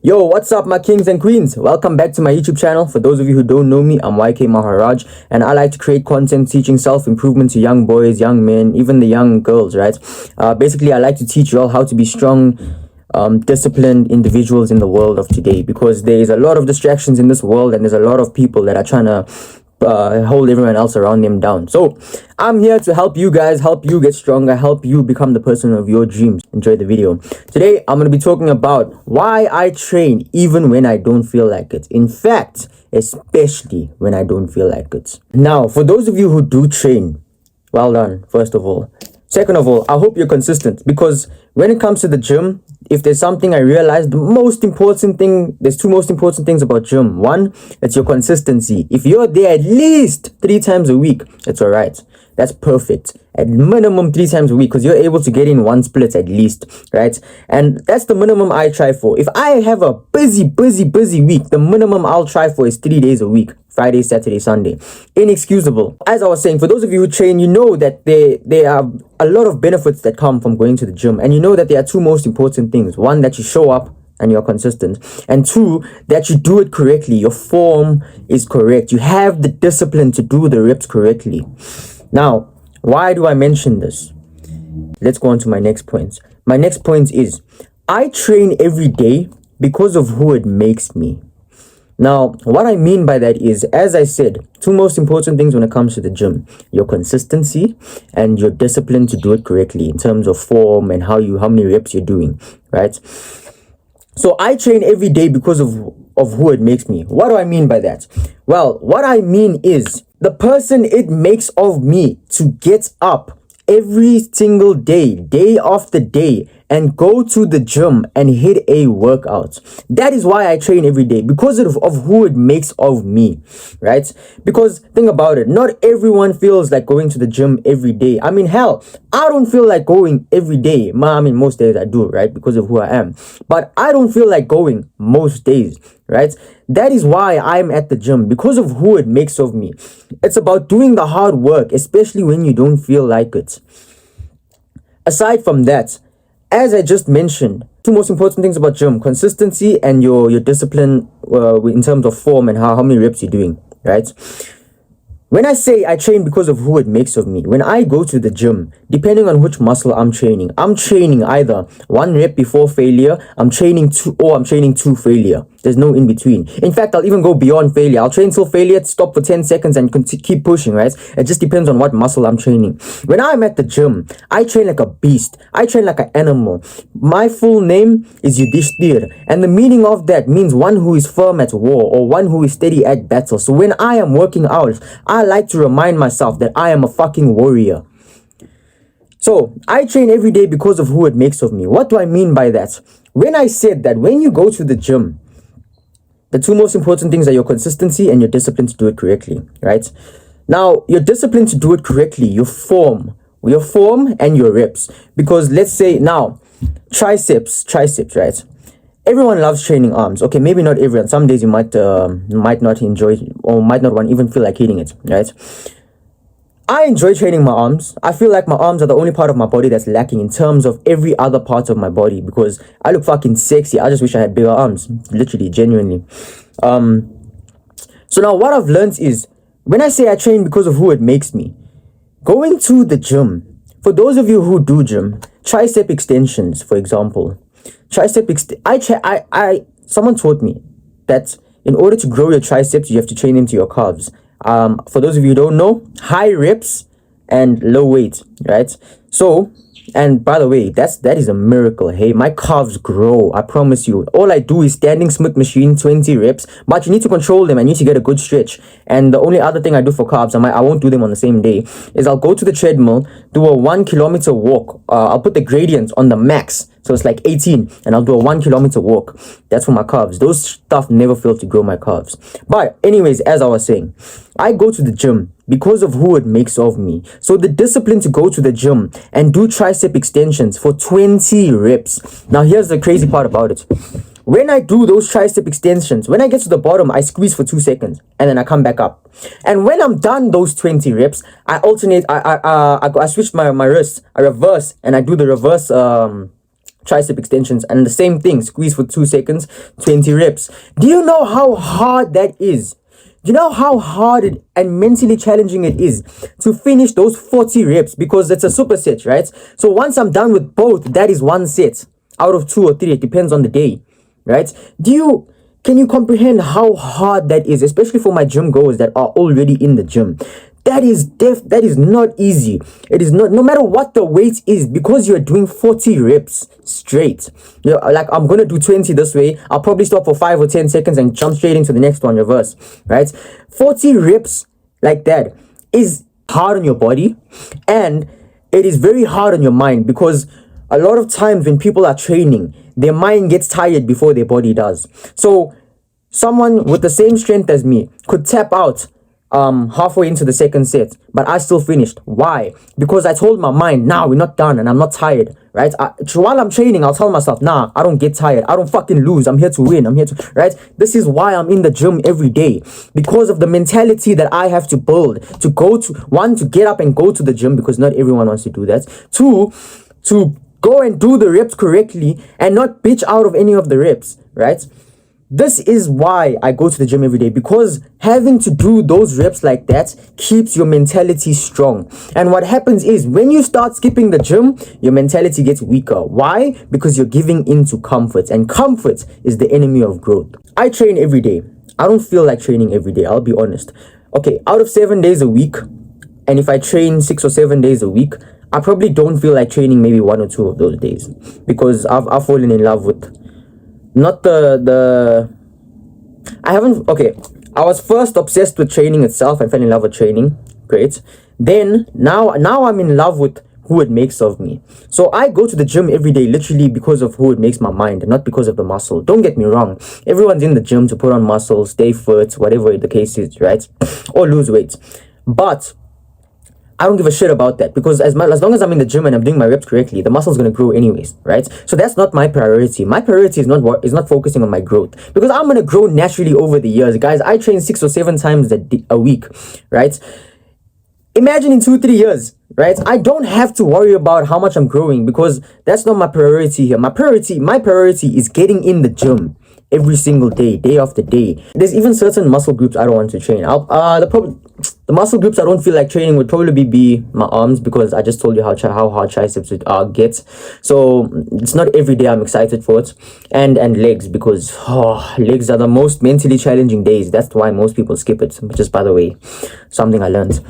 Yo, what's up, my kings and queens? Welcome back to my YouTube channel. For those of you who don't know me, I'm YK Maharaj, and I like to create content teaching self-improvement to young boys, young men, even the young girls, right? Basically, I like to teach you all how to be strong, disciplined individuals in the world of today, because there is a lot of distractions in this world, and there's a lot of people that are trying to hold everyone else around them down. So I'm here to help you guys, help you get stronger, help you become the person of your dreams. Enjoy the video. Today I'm going to be talking about why I train even when I don't feel like it. In fact, especially when I don't feel like it. Now, for those of you who do train, well done, first of all. Second of all, I hope you're consistent, because when it comes to the gym, if there's something I realized, there's two most important things about gym. One, it's your consistency. If you're there at least 3 times a week, it's all right. That's perfect. At minimum 3 times a week, because you're able to get in 1 split at least, right? And that's the minimum I try for. If I have a busy week, the minimum I'll try for is 3 days a week. Friday, Saturday, Sunday. Inexcusable. As I was saying, for those of you who train, you know that there are a lot of benefits that come from going to the gym. And you know that there are 2 most important things. One, that you show up and you're consistent. And 2, that you do it correctly. Your form is correct. You have the discipline to do the reps correctly. Now, why do I mention this? Let's go on to my next point. My next point is, I train every day because of who it makes me. Now, what I mean by that is, as I said, 2 most important things when it comes to the gym: your consistency and your discipline to do it correctly in terms of form and how many reps you're doing, right? So I train every day because of who it makes me. What do I mean by that? Well, what I mean is the person it makes of me to get up every single day, day after day, and go to the gym and hit a workout. That is why I train every day, because of who it makes of me, right? Because think about it, not everyone feels like going to the gym every day. I mean, hell, I don't feel like going every day. I mean, most days I do, right? Because of who I am. But I don't feel like going most days, right? That is why I'm at the gym, because of who it makes of me. It's about doing the hard work, especially when you don't feel like it. Aside from that, as I just mentioned, 2 most important things about gym: consistency and your discipline in terms of form and how many reps you're doing, right? When I say I train because of who it makes of me, when I go to the gym, depending on which muscle I'm training either 1 rep before failure, I'm training 2 failure. There's no in between. In fact, I'll even go beyond failure. I'll train till failure, stop for 10 seconds and keep pushing, right? It just depends on what muscle I'm training. When I'm at the gym, I train like a beast. I train like an animal. My full name is Yudhishthir, and the meaning of that means one who is firm at war, or one who is steady at battle. So when I am working out, I like to remind myself that I am a fucking warrior. So I train every day because of who it makes of me. What do I mean by that? When I said that when you go to the gym, the 2 most important things are your consistency and your discipline to do it correctly, right? Now, your discipline to do it correctly, your form and your reps. Because let's say now, triceps, right? Everyone loves training arms. Okay, maybe not everyone. Some days you might not enjoy or might not even feel like hitting it, right? I enjoy training my arms. I feel like my arms are the only part of my body that's lacking in terms of every other part of my body, because I look fucking sexy. I just wish I had bigger arms, literally, genuinely. So now what I've learned is, when I say I train because of who it makes me, going to the gym, for those of you who do gym, tricep extensions, for example, someone taught me that in order to grow your triceps, you have to train into your calves. For those of you who don't know, high reps and low weight, right? So, and by the way, that is a miracle. Hey, my calves grow, I promise you. All I do is standing Smith machine, 20 reps, but you need to control them. I need to get a good stretch. And the only other thing I do for calves, I won't do them on the same day, is I'll go to the treadmill, do a 1 kilometer walk. I'll put the gradient on the max, so it's like 18, and I'll do a 1 kilometer walk. That's for my calves. Those stuff never fail to grow my calves. But anyways, as I was saying, I go to the gym because of who it makes of me. So the discipline to go to the gym and do tricep extensions for 20 reps. Now here's the crazy part about it. When I do those tricep extensions, when I get to the bottom, I squeeze for 2 seconds and then I come back up. And when I'm done those 20 reps, I alternate, I switch my wrists, I reverse, and I do the reverse tricep extensions, and the same thing, squeeze for 2 seconds, 20 reps. Do you know how hard that is? Do you know how hard and mentally challenging it is to finish those 40 reps? Because it's a superset, right? So once I'm done with both, that is one set out of 2 or 3. It depends on the day, right? Can you comprehend how hard that is, especially for my gym goers that are already in the gym? That is not easy. It is not, no matter what the weight is, because you're doing 40 reps straight. You know, like I'm gonna do 20 this way. I'll probably stop for 5 or 10 seconds and jump straight into the next one, reverse, right? 40 reps like that is hard on your body, and it is very hard on your mind, because a lot of times when people are training, their mind gets tired before their body does. So someone with the same strength as me could tap out halfway into the second set, but I still finished. Why? Because I told my mind, nah, we're not done, and I'm not tired, right? While I'm training, I'll tell myself, nah, I don't get tired, I don't fucking lose, I'm here to win, I'm here to, right? This is why I'm in the gym every day, because of the mentality that I have to build to go to, one, to get up and go to the gym, because not everyone wants to do that. Two, to go and do the reps correctly and not bitch out of any of the reps, right? This is why I go to the gym every day, because having to do those reps like that keeps your mentality strong. And what happens is, when you start skipping the gym, your mentality gets weaker. Why? Because you're giving into comfort, and comfort is the enemy of growth. I train every day. I don't feel like training every day, I'll be honest. Okay, out of 7 days a week, and if I train 6 or 7 days a week, I probably don't feel like training maybe 1 or 2 of those days, because I've fallen in love with not I haven't, okay, I was first obsessed with training itself and fell in love with training. Great. Then now I'm in love with who it makes of me. So I go to the gym every day literally because of who it makes my mind, not because of the muscle. Don't get me wrong, everyone's in the gym to put on muscle, stay fit, whatever the case is, right? Or lose weight. But I don't give a shit about that, because as long as I'm in the gym and I'm doing my reps correctly, the muscle's gonna grow anyways, right? So that's not my priority. My priority is not focusing on my growth, because I'm gonna grow naturally over the years. Guys, I train 6 or 7 times a week, right? Imagine in 2-3 years, right? I don't have to worry about how much I'm growing, because that's not my priority here. My priority is getting in the gym every single day, day after day. There's even certain muscle groups I don't want to train. The muscle groups I don't feel like training would probably be my arms, because I just told you how hard triceps gets. So it's not every day I'm excited for it. And legs, because legs are the most mentally challenging days. That's why most people skip it. Just by the way, something I learned.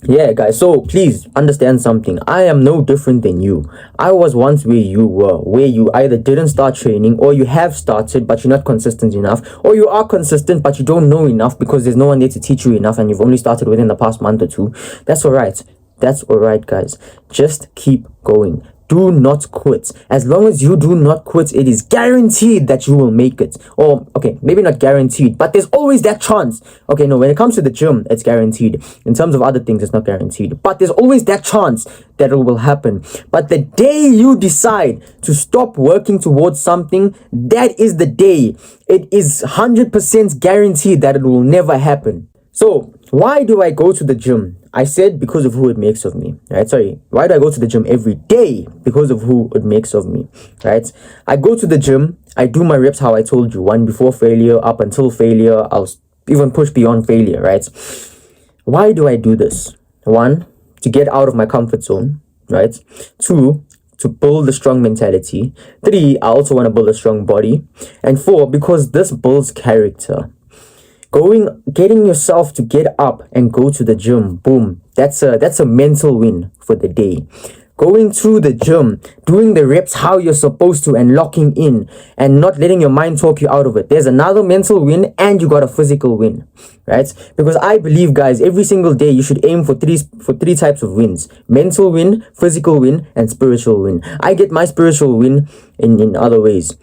Yeah, guys, so please understand something. I am no different than you. I was once where you were, where you either didn't start training, or you have started but you're not consistent enough, or you are consistent but you don't know enough because there's no one there to teach you enough, and you've only started within the past month or 2. That's all right. That's all right, guys. Just keep going. Do not quit. As long as you do not quit, it is guaranteed that you will make it. Or, okay, maybe not guaranteed, but there's always that chance. Okay, no, when it comes to the gym, it's guaranteed. In terms of other things, it's not guaranteed. But there's always that chance that it will happen. But the day you decide to stop working towards something, that is the day. It is 100% guaranteed that it will never happen. So, why do I go to the gym? I said because of who it makes of me, right? Sorry, why do I go to the gym every day? Because of who it makes of me, right? I go to the gym, I do my reps how I told you, 1 before failure, up until failure, I'll even push beyond failure, right? Why do I do this? 1, to get out of my comfort zone, right? 2, to build a strong mentality. 3, I also want to build a strong body. And 4, because this builds character. Getting yourself to get up and go to the gym, boom, that's a mental win for the day. Going to the gym, doing the reps how you're supposed to, and locking in and not letting your mind talk you out of it. There's another mental win, and you got a physical win, right? Because I believe, guys, every single day you should aim for three types of wins: mental win, physical win, and spiritual win. I get my spiritual win in other ways.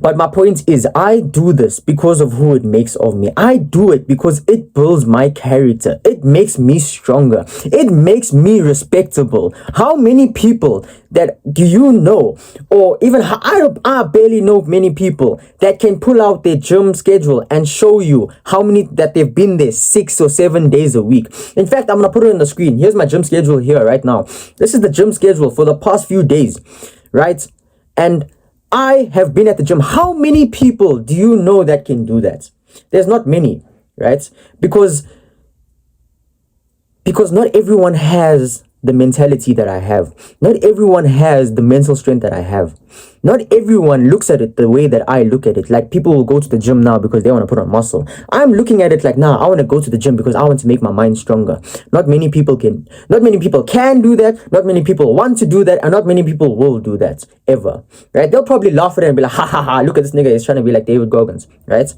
But my point is, I do this because of who it makes of me. I do it because it builds my character. It makes me stronger. It makes me respectable. How many people that do you know, or even I barely know many people that can pull out their gym schedule and show you how many that they've been there 6 or 7 days a week. In fact, I'm gonna put it on the screen. Here's my gym schedule here right now. This is the gym schedule for the past few days, right? And I have been at the gym. How many people do you know that can do that? There's not many, right? Because not everyone has the mentality that I have. Not everyone has the mental strength that I have. Not everyone looks at it the way that I look at it. Like, people will go to the gym now because they want to put on muscle. I'm looking at it like, nah, I want to go to the gym because I want to make my mind stronger. Not many people can do that. Not many people want to do that, and not many people will do that ever, right? They'll probably laugh at it and be like, ha ha ha, look at this nigga, he's trying to be like David Goggins, right?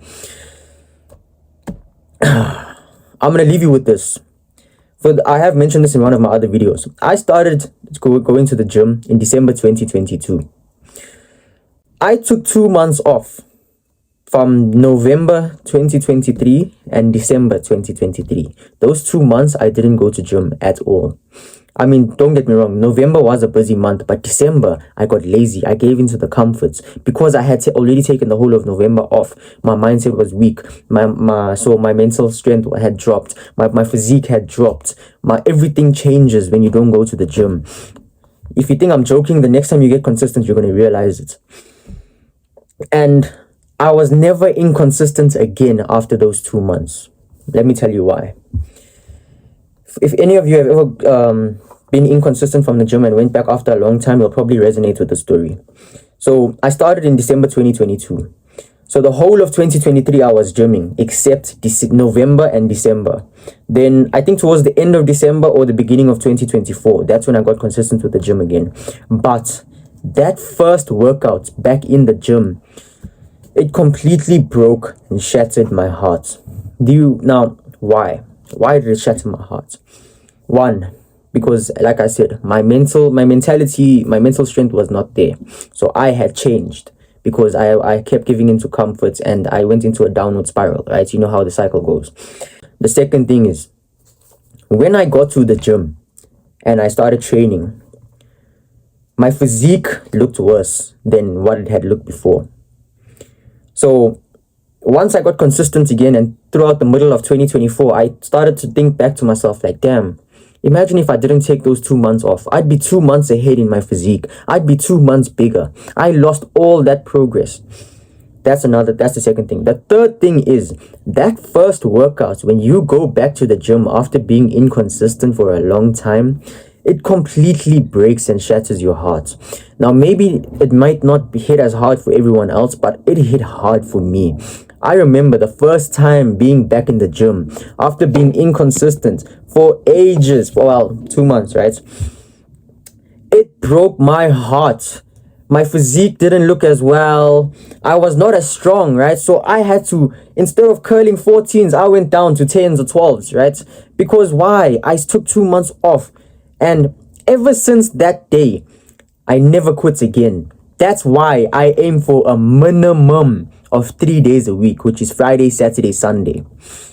I'm gonna leave you with this. I have mentioned this in one of my other videos. I started going to the gym in December 2022. I took 2 months off from November 2023 and December 2023. Those 2 months, I didn't go to gym at all. I mean, don't get me wrong, November was a busy month, but December, I got lazy. I gave into the comforts because I had already taken the whole of November off. My mindset was weak. So my mental strength had dropped. My physique had dropped. Everything changes when you don't go to the gym. If you think I'm joking, the next time you get consistent, you're going to realize it. And I was never inconsistent again after those 2 months. Let me tell you why. If any of you have ever been inconsistent from the gym and went back after a long time, you'll probably resonate with the story. So I started in December 2022. So the whole of 2023, I was gymming, except November and December. Then I think towards the end of December or the beginning of 2024, that's when I got consistent with the gym again. But that first workout back in the gym, it completely broke and shattered my heart. Now, why? Why did it shatter my heart? One, because like I said, my mental strength was not there. So I had changed because I kept giving into comforts and I went into a downward spiral, right? You know how the cycle goes. The second thing is, when I got to the gym and I started training, my physique looked worse than what it had looked before. So once I got consistent again, and throughout the middle of 2024, I started to think back to myself like, damn, imagine if I didn't take those 2 months off. I'd be 2 months ahead in my physique. I'd be 2 months bigger. I lost all that progress. That's the second thing. The third thing is that first workout, when you go back to the gym after being inconsistent for a long time, it completely breaks and shatters your heart. Now, maybe it might not hit as hard for everyone else, but it hit hard for me. I remember the first time being back in the gym after being inconsistent for ages, 2 months, right? It broke my heart. My physique didn't look as well. I was not as strong, right? So I had to, instead of curling 14s, I went down to 10s or 12s, right? Because why? I took 2 months off. And ever since that day, I never quit again. That's why I aim for a minimum of 3 days a week, which is Friday, Saturday, Sunday.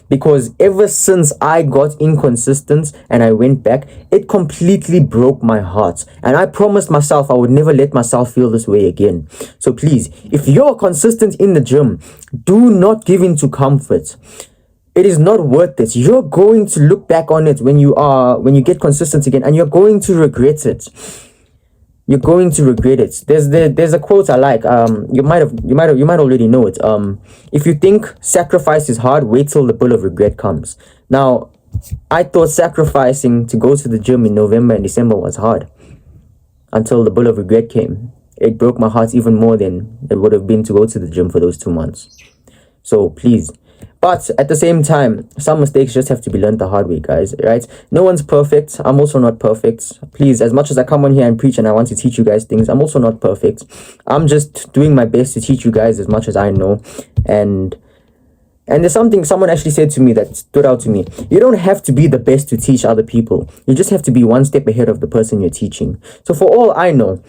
Because ever since I got inconsistent and I went back, it completely broke my heart. And I promised myself I would never let myself feel this way again. So please, if you're consistent in the gym, do not give in to comfort. It is not worth it. You're going to look back on it when you get consistent again, and you're going to regret it. You're going to regret it. There's a quote I like. You might already know it. If you think sacrifice is hard, wait till the bill of regret comes. Now, I thought sacrificing to go to the gym in November and December was hard, until the bill of regret came. It broke my heart even more than it would have been to go to the gym for those 2 months. So please. But at the same time, some mistakes just have to be learned the hard way, guys, right? No one's perfect. I'm also not perfect. Please, as much as I come on here and preach and I want to teach you guys things, I'm also not perfect. I'm just doing my best to teach you guys as much as I know. And there's something someone actually said to me that stood out to me. You don't have to be the best to teach other people. You just have to be one step ahead of the person you're teaching. So for all I know,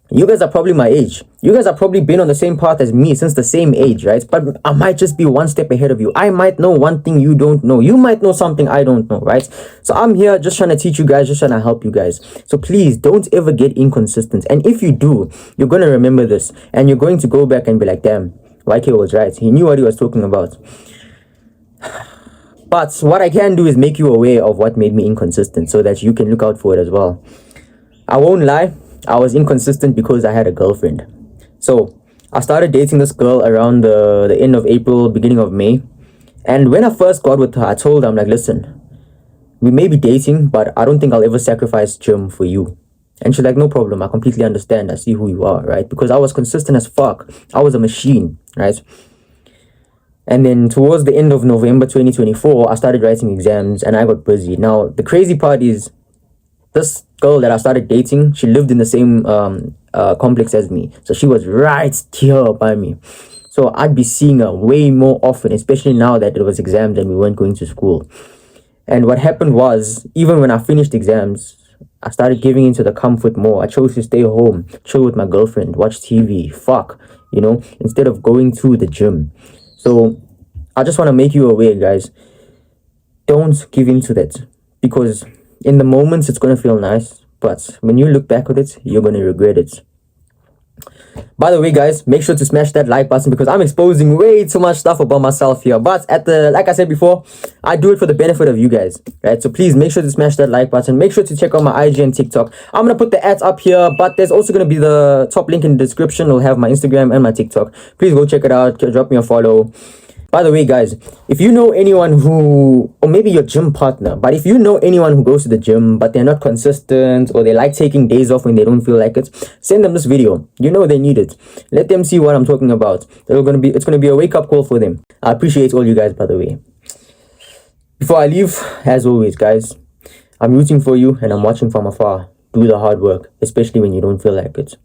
You guys are probably my age. You guys have probably been on the same path as me since the same age, right? But I might just be one step ahead of you. I might know one thing you don't know. You might know something I don't know, right? So I'm here just trying to teach you guys, just trying to help you guys. So please don't ever get inconsistent. And if you do, you're going to remember this and you're going to go back and be like, damn, YK was right. He knew what he was talking about. But what I can do is make you aware of what made me inconsistent so that you can look out for it as well. I won't lie. I was inconsistent because I had a girlfriend. So I started dating this girl around the end of April, beginning of May. And when I first got with her, I told her, I'm like, listen, we may be dating, but I don't think I'll ever sacrifice gym for you. And she's like, no problem. I completely understand. I see who you are, right? Because I was consistent as fuck. I was a machine, right? And then towards the end of November 2024, I started writing exams and I got busy. Now, the crazy part is this girl that I started dating, she lived in the same complex as me. So she was right here by me. So I'd be seeing her way more often, especially now that it was exams and we weren't going to school. And what happened was, even when I finished exams, I started giving into the comfort more. I chose to stay home, chill with my girlfriend, watch TV, instead of going to the gym. So I just want to make you aware, guys. Don't give in to that, because in the moments it's going to feel nice, but when you look back at it, you're going to regret it. By the way, guys, make sure to smash that like button because I'm exposing way too much stuff about myself here. But like I said before, I do it for the benefit of you guys, right? So please make sure to smash that like button. Make sure to check out my IG and TikTok. I'm going to put the ads up here, but there's also going to be the top link in the description. It'll have my Instagram and my TikTok. Please go check it out. Drop me a follow. By the way, guys, if you know anyone who, or maybe your gym partner, but if you know anyone who goes to the gym, but they're not consistent, or they like taking days off when they don't feel like it, send them this video. You know they need it. Let them see what I'm talking about. It's gonna be a wake-up call for them. I appreciate all you guys, by the way. Before I leave, as always, guys, I'm rooting for you and I'm watching from afar. Do the hard work, especially when you don't feel like it.